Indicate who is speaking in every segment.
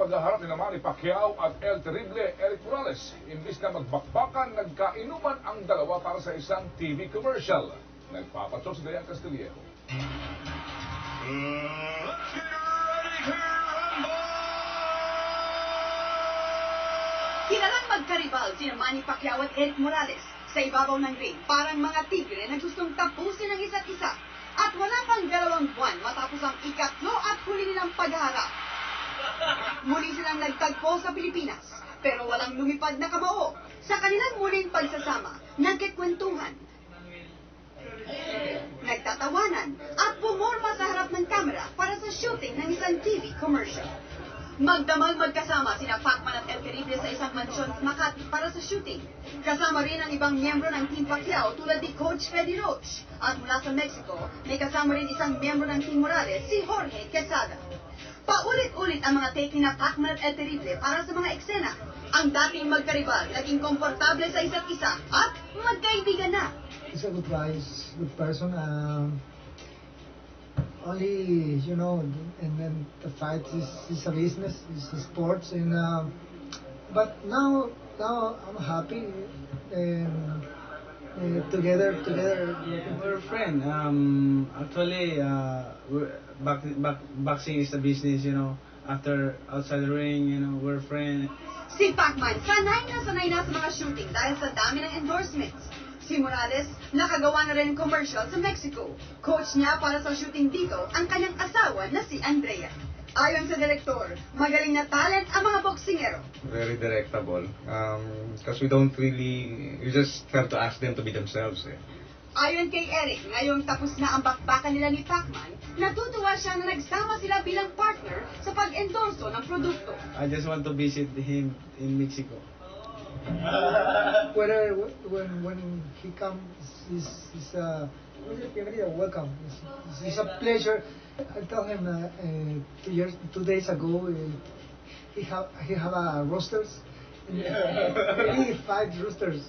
Speaker 1: paghaharap ni Manny Pacquiao at El Terrible Eric Morales. Imbis na magbakbakan, nagkainuman ang dalawa para sa isang TV commercial. Nagpapatsok si Dayan Castillejo.
Speaker 2: Let's get ready to rumble!
Speaker 3: Kilalang magkaribal sina Manny Pacquiao at Eric Morales sa ibabaw ng ring, parang mga tigre na gustong tapusin ang isa't isa. At wala pang 2 buwan matapos ang ikatlo at huli nilang pagharap. Muli silang nagtagpo sa Pilipinas, pero walang lumipad na kamao. Sa kanilang muling pagsasama, nagkikwentuhan, nagtatawanan, at pumorma sa harap ng kamera para sa shooting ng isang TV commercial. Magdamag magkasama sina Pacman at El Terrible sa isang mansyon sa Makati para sa shooting. Kasama rin ang ibang miyembro ng Team Pacquiao tulad ni Coach Freddy Roach. At mula sa Mexico, may kasama rin isang miyembro ng Team Morales, si Jorge Quesada. Paulit-ulit ang mga take ni na Pacman at El Terrible para sa mga eksena. Ang dating magkaribal, naging komportable sa isa't isa at magkaibigan na.
Speaker 4: He's a good guy, he's a good person. Only, you know, and then the fight is a business, it's a sports, and but now I'm happy and together.
Speaker 5: We're friends. Actually, boxing is a business, you know. After outside the ring, you know, we're friends.
Speaker 3: Si Pacman, sanay na sa mga shooting dahil sa dami ng endorsements. Si Morales, nakagawa na rin commercial sa Mexico. Coach niya para sa shooting dito ang kanyang asawa na si Andrea. Ayon sa direktor, magaling na talent ang mga boksingero.
Speaker 6: Very directable. Because you just have to ask them to be themselves.
Speaker 3: Ayon kay Eric, ngayong tapos na ang bakbakan nila ni Pacman, natutuwa siya na nagsama sila bilang partner sa pag-endorso ng produkto.
Speaker 5: I just want to visit him in Mexico.
Speaker 4: When he comes, he's welcome. It's a pleasure. I told him 2 days ago he have a roosters. Really 5 roosters.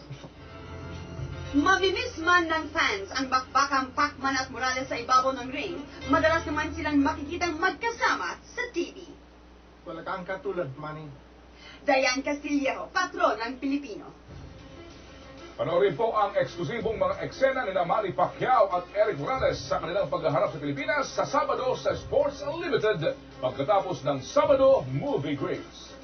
Speaker 3: Mamimiss man ng fans ang bakbakang Pacman at Morales sa ibabaw ng ring, madalas naman silang makikitang magkasama sa TV.
Speaker 4: Wala kang katulad, Manny.
Speaker 3: Dayan Castillejo, patron ng Pilipino.
Speaker 1: Panoorin po ang eksklusibong mga eksena ni Manny Pacquiao at Eric Morales sa kanilang paghaharap sa Pilipinas sa Sabado sa Sports Unlimited pagkatapos ng Sabado Movie Craze.